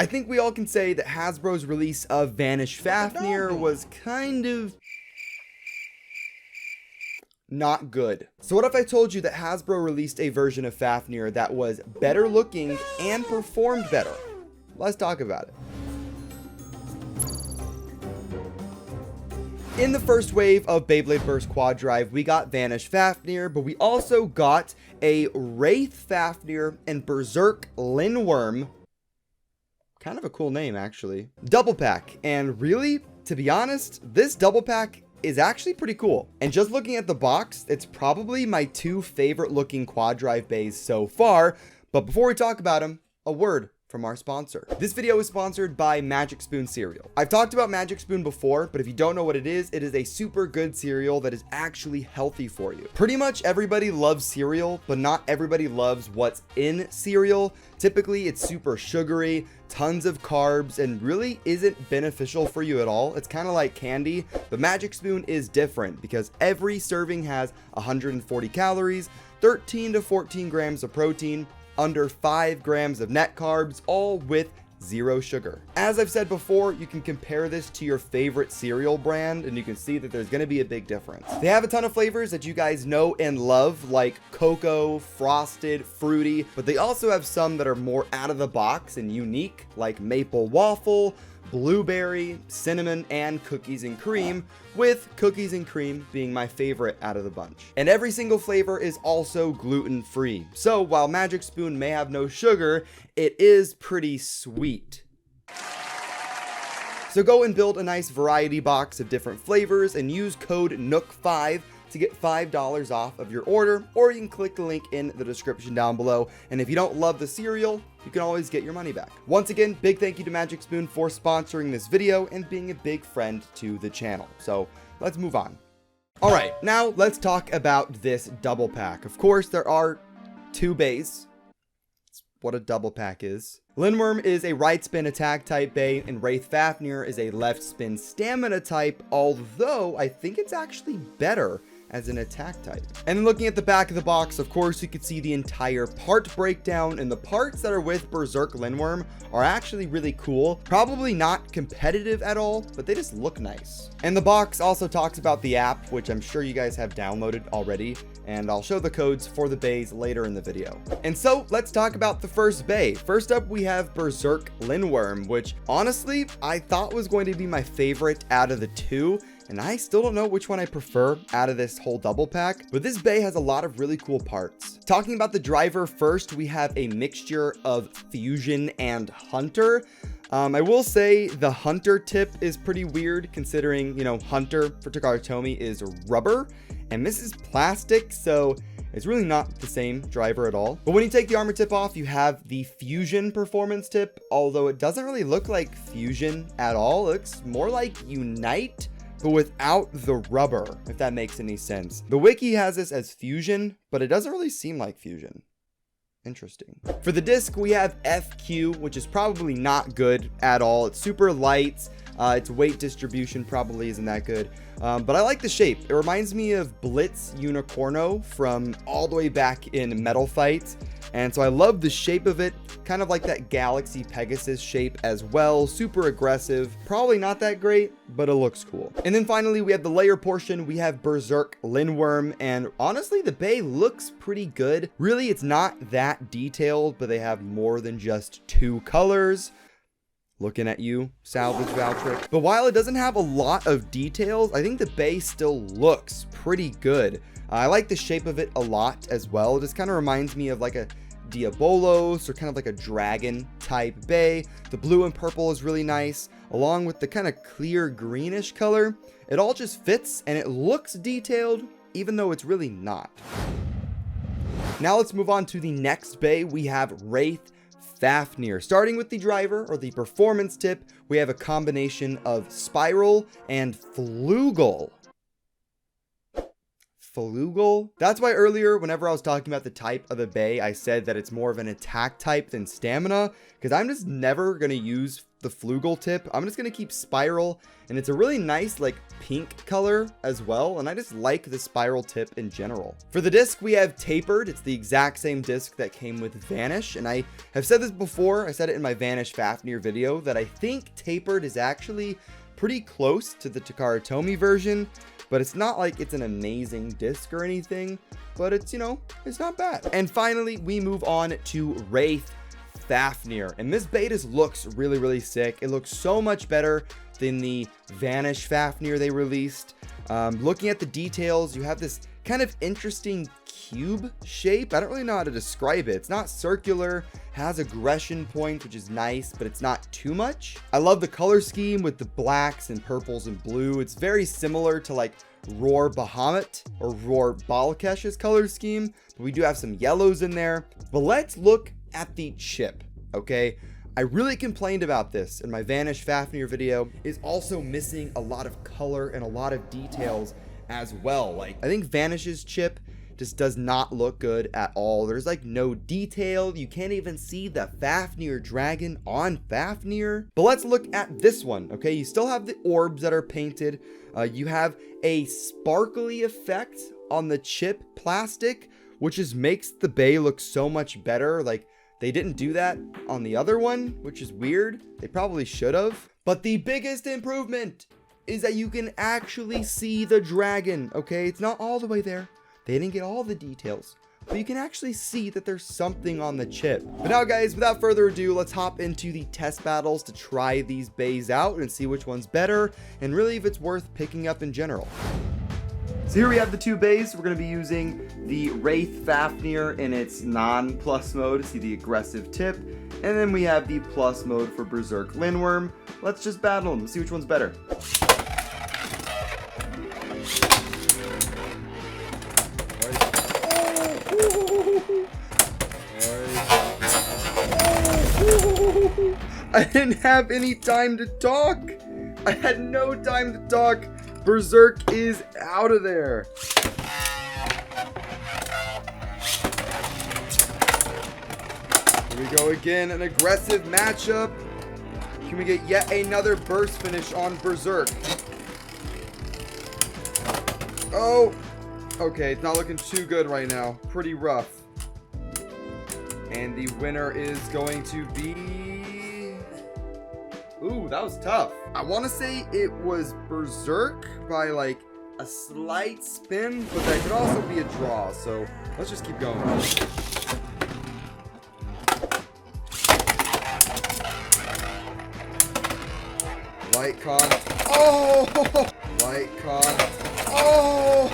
I think we all can say that Hasbro's release of Vanish Fafnir was kind of not good. So what if I told you that Hasbro released a version of Fafnir that was better looking and performed better? Let's talk about it. In the first wave of Beyblade Burst QuadDrive, we got Vanish Fafnir, but we also got a Wraith Fafnir and Berserk Lindworm. Kind of a cool name, actually. Double pack. And really, to be honest, this double pack is actually pretty cool. And just looking at the box, it's probably my two favorite looking QuadDrive bays so far. But before we talk about them, a word from our sponsor. This video is sponsored by Magic Spoon cereal. I've talked about Magic Spoon before, but if you don't know what it is a super good cereal that is actually healthy for you. Pretty much everybody loves cereal, but not everybody loves what's in cereal. Typically, it's super sugary, tons of carbs, and really isn't beneficial for you at all. It's kind of like candy, but Magic Spoon is different because every serving has 140 calories, 13 to 14 grams of protein, under 5 grams of net carbs, all with 0 sugar. As I've said before, you can compare this to your favorite cereal brand and you can see that there's going to be a big difference. They have a ton of flavors that you guys know and love, like cocoa, frosted, fruity, but they also have some that are more out of the box and unique, like maple waffle, blueberry, cinnamon, and cookies and cream, with cookies and cream being my favorite out of the bunch. And every single flavor is also gluten-free. So while Magic Spoon may have no sugar, it is pretty sweet. So go and build a nice variety box of different flavors and use code NUC5 to get $5 off of your order, or you can click the link in the description down below. And if you don't love the cereal, you can always get your money back. Once again, big thank you to Magic Spoon for sponsoring this video and being a big friend to the channel. So let's move on. All right, now let's talk about this double pack. Of course, there are 2 bays. That's what a double pack is. Lindworm is a right spin attack type bay, and Wraith Fafnir is a left spin stamina type, although I think it's actually better as an attack type. And then looking at the back of the box, of course, you can see the entire part breakdown, and the parts that are with Berserk Lindworm are actually really cool. Probably not competitive at all, but they just look nice. And the box also talks about the app, which I'm sure you guys have downloaded already, and I'll show the codes for the bays later in the video. And so let's talk about the first bay. First up, we have Berserk Lindworm, which honestly, I thought was going to be my favorite out of the 2. And I still don't know which one I prefer out of this whole double pack, but this bay has a lot of really cool parts. Talking about the driver first, we have a mixture of Fusion and Hunter. I will say the Hunter tip is pretty weird considering, you know, Hunter for Takara Tomy is rubber and this is plastic, so it's really not the same driver at all. But when you take the armor tip off, you have the Fusion performance tip, although it doesn't really look like Fusion at all. It looks more like Unite, but without the rubber, if that makes any sense. The wiki has this as Fusion, but it doesn't really seem like Fusion. Interesting. For the disc, we have FQ, which is probably not good at all. It's super light. Its weight distribution probably isn't that good. But I like the shape. It reminds me of Blitz Unicorno from all the way back in Metal Fight. And so I love the shape of it, kind of like that Galaxy Pegasus shape as well. Super aggressive, probably not that great, but it looks cool. And then finally, we have the layer portion. We have Berserk Lindworm, and honestly, the bay looks pretty good. Really, it's not that detailed, but they have more than just 2 colors. Looking at you, Salvage Valtric. But while it doesn't have a lot of details, I think the bay still looks pretty good. I like the shape of it a lot as well. It just kind of reminds me of like a Diabolos or kind of like a dragon type bay. The blue and purple is really nice, along with the kind of clear greenish color. It all just fits and it looks detailed, even though it's really not. Now let's move on to the next bay. We have Wraith Fafnir. Starting with the driver or the performance tip, we have a combination of Spiral and Flugel. Flugel. That's why earlier, whenever I was talking about the type of the Bey, I said that it's more of an attack type than stamina, because I'm just never going to use the Flugel tip. I'm just going to keep Spiral, and it's a really nice like pink color as well, and I just like the Spiral tip in general. For the disc, we have Tapered. It's the exact same disc that came with Vanish, and I have said this before. I said it in my Vanish Fafnir video that I think Tapered is actually pretty close to the Takara Tomy version, but it's not like it's an amazing disc or anything, but it's, you know, it's not bad. And finally, we move on to Wraith Fafnir, and this Bey just looks really, really sick. It looks so much better than the Vanish Fafnir they released. Looking at the details, you have this kind of interesting cube shape. I don't really know how to describe it. It's not circular, has aggression points, which is nice, but it's not too much. I love the color scheme with the blacks and purples and blue. It's very similar to like Roar Bahamut or Roar Balakesh's color scheme, but we do have some yellows in there. But let's look at the chip, okay? I really complained about this in my Vanish Fafnir video. Is also missing a lot of color and a lot of details as well. Like, I think Vanish's chip just does not look good at all. There's like no detail. You can't even see the Fafnir dragon on Fafnir. But let's look at this one, okay? You still have the orbs that are painted. You have a sparkly effect on the chip plastic, which just makes the Bey look so much better. Like, they didn't do that on the other one, which is weird. They probably should have. But the biggest improvement is that you can actually see the dragon, okay? It's not all the way there. They didn't get all the details, but you can actually see that there's something on the chip. But now, guys, without further ado, let's hop into the test battles to try these Beys out and see which one's better, and really if it's worth picking up in general. So here we have the two Beys. We're going to be using the Wraith Fafnir in its non-plus mode to see the aggressive tip, and then we have the plus mode for Berserk Lindworm. Let's just battle them, see which one's better. I didn't have any time to talk. I had no time to talk. Berserk is out of there. Here we go again, an aggressive matchup. Can we get yet another burst finish on Berserk? Oh, okay, it's not looking too good right now. Pretty rough. And the winner is going to be... Ooh, that was tough. I want to say it was Berserk by like a slight spin, but that could also be a draw. So let's just keep going. Light con. Oh! Light con. Oh!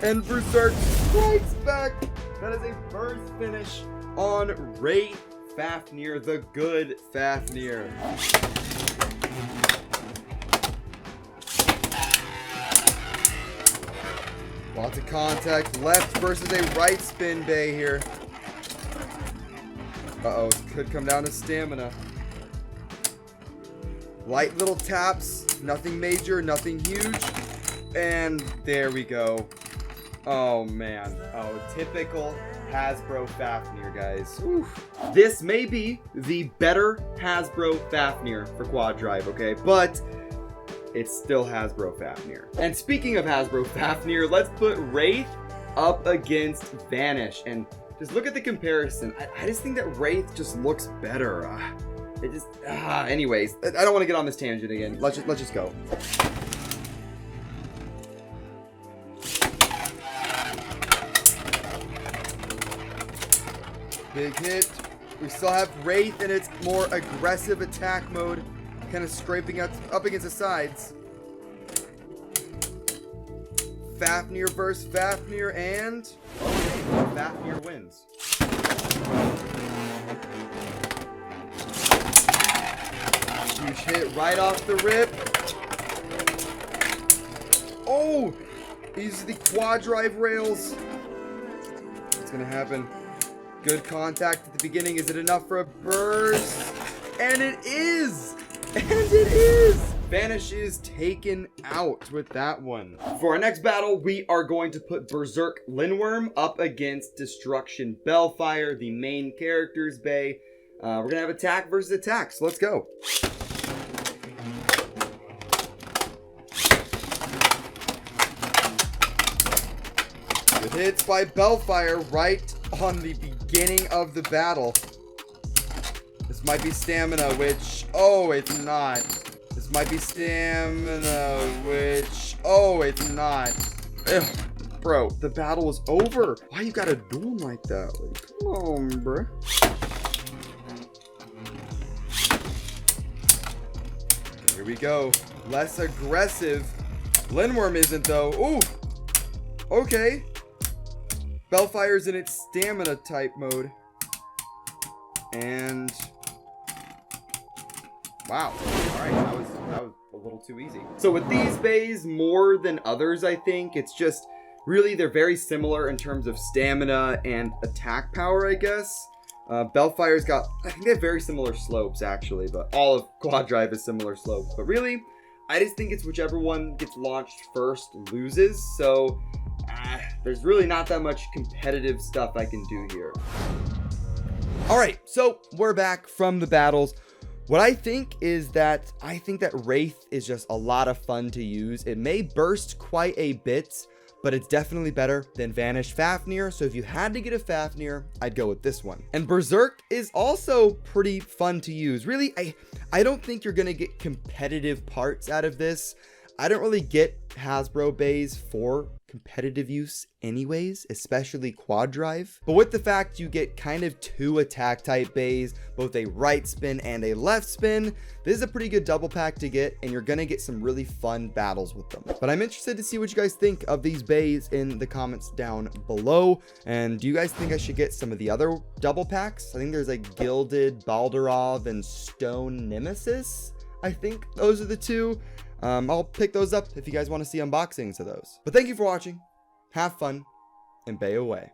And Berserk strikes back. That is a burst finish on Wraith Fafnir, the good Fafnir. Lots of contact. Left versus a right spin Bey here. Uh-oh, could come down to stamina. Light little taps. Nothing major, nothing huge. And there we go. Oh, man. Oh, typical Hasbro Fafnir, guys. Oof. This may be the better Hasbro Fafnir for QuadDrive, okay? But it's still Hasbro Fafnir. And speaking of Hasbro Fafnir, let's put Wraith up against Vanish. And just look at the comparison. I just think that Wraith just looks better. Anyways, I don't want to get on this tangent again. Let's just go. Big hit. We still have Wraith in its more aggressive attack mode, kind of scraping up against the sides. Fafnir versus Fafnir, and Fafnir wins. Huge hit right off the rip. Oh! These are the QuadDrive rails. What's gonna happen? Good contact at the beginning. Is it enough for a burst? And it is! And it is! Vanish is taken out with that one. For our next battle, we are going to put Berserk Lindworm up against Destruction Bellfire, the main character's bay. We're gonna have attack versus attack, so let's go. Good hits by Bellfire right on the beginning of the battle. This might be stamina, which, oh, it's not. This might be stamina, which, oh, it's not. Ugh. Bro, the battle is over. Why you gotta do them like that? Like, come on, bro. Here we go. Less aggressive. Lindworm isn't, though. Ooh. Okay. Bellfire's in its stamina type mode. And wow. Alright, that was a little too easy. So with these bays, more than others, I think, it's just really they're very similar in terms of stamina and attack power, I guess. Bellfire's got, I think they have very similar slopes actually, but all of QuadDrive is similar slopes. But really, I just think it's whichever one gets launched first loses. So there's really not that much competitive stuff I can do here. All right, so we're back from the battles. What I think is that Wraith is just a lot of fun to use. It may burst quite a bit, but it's definitely better than Vanish Fafnir. So if you had to get a Fafnir, I'd go with this one. And Berserk is also pretty fun to use. Really, I don't think you're gonna get competitive parts out of this. I don't really get Hasbro bays for competitive use anyways, especially QuadDrive. But with the fact you get kind of two attack type bays, both a right spin and a left spin, this is a pretty good double pack to get, and you're gonna get some really fun battles with them. But I'm interested to see what you guys think of these bays in the comments down below. And do you guys think I should get some of the other double packs? I think there's like Gilded Baldarov and Stone Nemesis. I think those are the two. I'll pick those up if you guys want to see unboxings of those. But thank you for watching. Have fun and bay away.